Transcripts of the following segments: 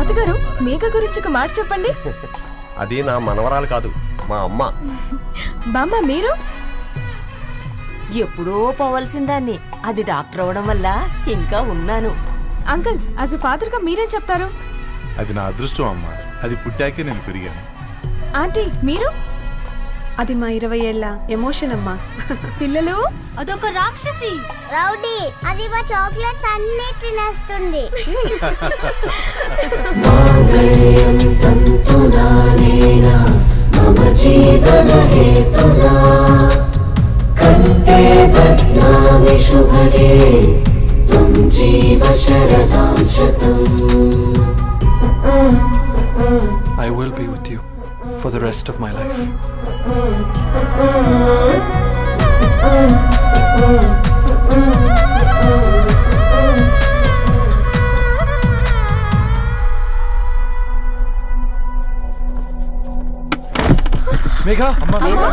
తాతగారు మేఘ గురించి ఒక మాట చెప్పండి. అది నా మనవరాలు కాదు, మా అమ్మ. బామ్మ మీరు? ఎప్పుడో పోవలసిందాన్ని, అది డాక్టర్ అవడం వల్ల ఇంకా ఉన్నాను. అంకుల్, యాజ్ ఎ ఫాదర్ గా మీరేం చెప్తారు? అది నా అదృష్టం అమ్మా, అది పుట్టాకే నేను పెరిగాను. ఆంటీ మీరు? అది మా 20 ఏళ్ల ఎమోషన్ అమ్మా. పిల్లలు, అదొక రాక్షసి రౌడీ, అది మా చాక్లెట్స్ అన్ని తినేస్తుంది. కంటే బద్నామి శుభగే తుం జీవ శరదాం శతం. I will be with you for the rest of my life. Megha, amma Megha.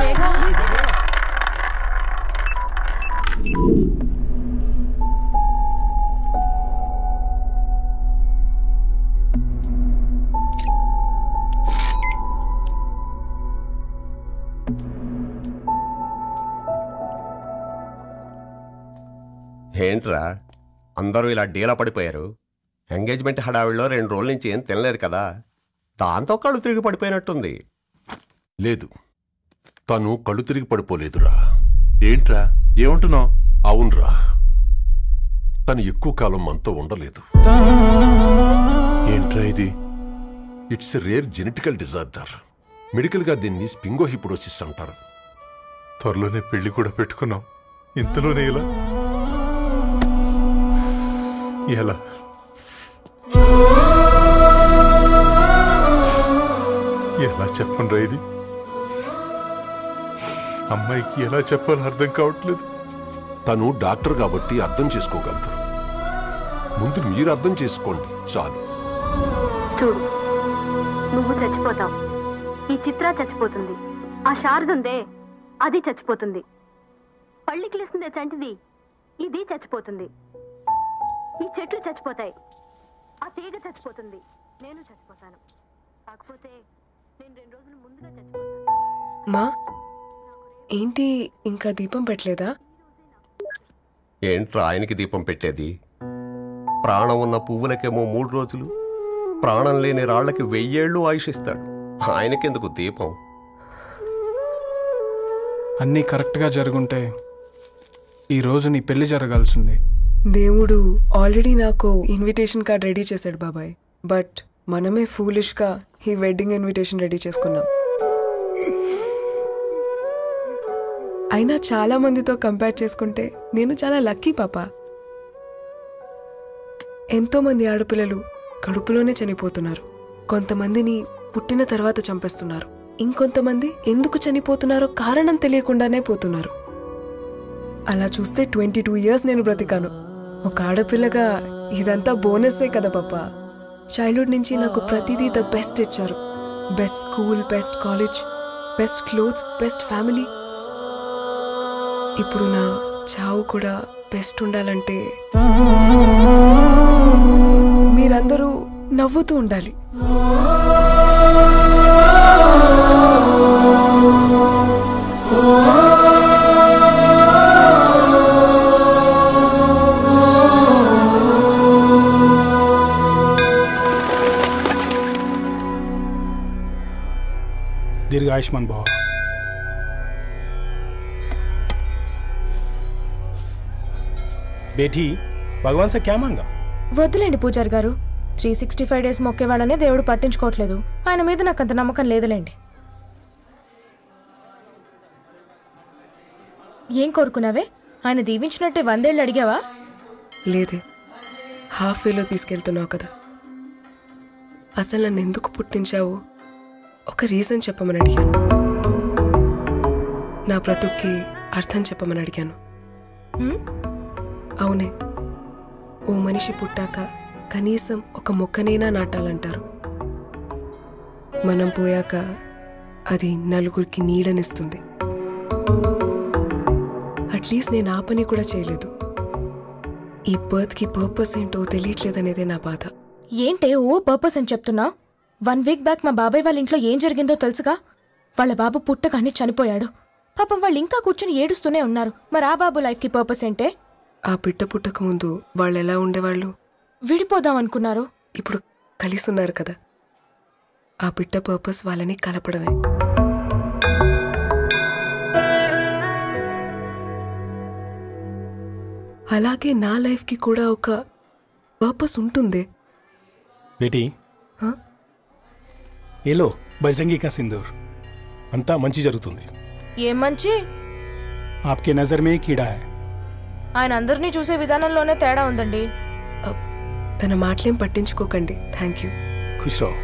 ఏంట్రా అందరూ ఇలా డీలా పడిపోయారు? ఎంగేజ్మెంట్ హడావిడిలో 2 రోజుల నుంచి ఏం తినలేదు కదా, దాంతో కళ్ళు తిరిగి పడిపోయినట్టుంది. లేదు, తను కళ్ళు తిరిగి పడిపోలేదురా. ఏంట్రా ఏమంటున్నావు? అవునరా, తను ఎక్కువ కాలం మనతో ఉండలేదు. ఏంట్రా ఇది? It's a rare genetical disorder. మెడికల్గా దీన్ని స్పింగోహిపోడోసిస్ అంటారు. త్వరలోనే పెళ్లి కూడా పెట్టుకున్నాం, ఇంతలోనే ఇలా ఎలా? ఎలా చెప్పండి ఇది? అమ్మాయికి ఎలా చెప్పాలో అర్థం కావట్లేదు. తను డాక్టర్ కాబట్టి అర్థం చేసుకోగలదు. ముందు మీరు అర్థం చేసుకోండి చాలు. చూడు, నువ్వు చచ్చిపోతావు, ఈ చిత్ర చచ్చిపోతుంది, ఆ శారదుందే అది చచ్చిపోతుంది, పళ్ళికిలిస్తుందే చంటిది ఇది చచ్చిపోతుంది, ఈ చెట్లు చచ్చిపోతాయి, ఆ తీగ చచ్చిపోతుంది, నేను చచ్చిపోతాను. కాకపోతే నేను 2 రోజులు ముందుగా చచ్చిపోతాను. మా ఏంటి ఇంకా దీపం పెట్టలేదా? ఏంట్రా ఆయనకి దీపం పెట్టేది? ప్రాణం ఉన్న పువ్వులకేమో 3 రోజులు, ప్రాణం లేని రాళ్లకి 1000 ఏళ్ళు ఆయుషిస్తాడు. ఆయనకెందుకు దీపం? అన్నీ కరెక్ట్గా జరుగుంటే ఈరోజు నీ పెళ్లి జరగాల్సింది. దేవుడు ఆల్రెడీ నాకు ఇన్విటేషన్ కార్డ్ రెడీ చేశాడు బాబాయ్. బట్ మనమే ఫూలిష్గా ఈ వెడ్డింగ్ ఇన్విటేషన్ రెడీ చేసుకున్నాం. అయినా చాలా మందితో కంపేర్ చేసుకుంటే నేను చాలా లక్కీ పాపా. ఎంతో మంది ఆడపిల్లలు కడుపులోనే చనిపోతున్నారు. కొంతమందిని పుట్టిన తర్వాత చంపేస్తున్నారు. ఇంకొంతమంది ఎందుకు చనిపోతున్నారో కారణం తెలియకుండానే పోతున్నారు. అలా చూస్తే 22 ఇయర్స్ నేను బ్రతికాను. ఒక ఆడపిల్లగా ఇదంతా బోనస్సే కదా పాపా. చైల్డ్హుడ్ నుంచి నాకు ప్రతిదీ ద బెస్ట్ ఇచ్చారు. Best school, best college, best clothes, best family. ఇప్పుడు నా చావు కూడా బెస్ట్ ఉండాలంటే మీరందరూ నవ్వుతూ ఉండాలి. दीर्घ आयुष्मान भव। बेटी भगवान से क्या मांगा? వద్దులేండి పూజారి గారు, 365 డేస్ మొక్కేవాళ్ళనే దేవుడు పట్టించుకోవట్లేదు. ఆయన మీద నాకు అంత నమ్మకం లేదులేండి. ఏం కోరుకున్నావే? ఆయన దీవించినట్టే 100 ఏళ్ళు అడిగావా? లేదే, హాఫ్ వేలో తీసుకెళ్తున్నావు కదా. అసలు నన్ను ఎందుకు పుట్టించావు ఒక రీజన్ చెప్పమని అడిగాను. నా బ్రతుక్కి అర్థం చెప్పమని అడిగాను. అవునే, ఓ మనిషి పుట్టాక కనీసం ఒక మొక్కనైనా నాటాలంటారు. మనం పోయాక అది నలుగురికి నీడనిస్తుంది. అట్లీస్ట్ నేను ఆ పని కూడా చేయలేదు. ఈ బర్త్కి పర్పస్ ఏంటో తెలియట్లేదనేదే నా బాధ. ఏంటే ఓ పర్పస్ అని చెప్తున్నా? 1 వీక్ బ్యాక్ మా బాబాయ్ వాళ్ళ ఇంట్లో ఏం జరిగిందో తెలుసుగా? వాళ్ళ బాబు పుట్టగానే చనిపోయాడు. పాపం వాళ్ళు ఇంకా కూర్చొని ఏడుస్తూనే ఉన్నారు. మరి ఆ బాబు లైఫ్కి పర్పస్ ఏంటే? ఆ బిడ్డ పుట్టక ముందు వాళ్ళు ఎలా ఉండేవాళ్ళు? విడిపోదాం అనుకున్నారు. ఇప్పుడు కలిసి ఉన్నారు కదా. ఆ బిడ్డ పర్పస్ వాళ్ళని కలపడమే. అలాగే నా లైఫ్కి కూడా ఒక పర్పస్ ఉంటుంది. बेटी हाँ? ये लो बजरंगी का सिंदूर अंता मंची जరుగుతుంది. ఏం మంచి? आपके नजर में कीड़ा है. ఆయన అందరినీ చూసే విధానంలోనే తేడా ఉందండి. తన మాటలేం పట్టించుకోకండి. Thank you. खुश रहो.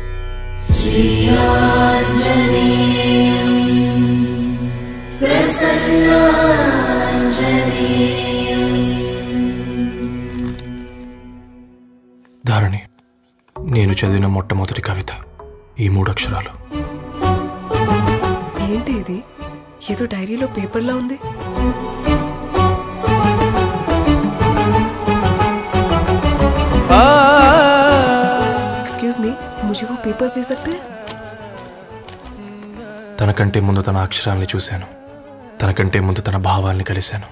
ధారణి, నేను చదివిన మొట్టమొదటి కవిత ఈ 3 అక్షరాలు. ఏంటి ఇది? ఏదో డైరీలో పేపర్లా ఉంది. एक्सक्यूज मी, मुझे वो पेपर्स दे सकते हैं? తనకంటే ముందు తన అక్షరాల్ని చూశాను. తనకంటే ముందు తన భావాల్ని కలిశాను.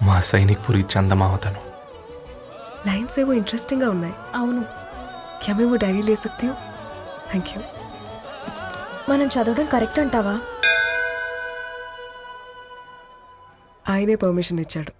మా సైనిక్ పురి చందమావతను. लाइन्स है वो इंटरेस्टिंग గా ఉన్నాయి. అవును. क्या मैं वो डायरी ले सकती हूँ? Thank you. మనం చదవడం కరెక్ట్ అంటావా? ఆయనే పర్మిషన్ ఇచ్చాడు.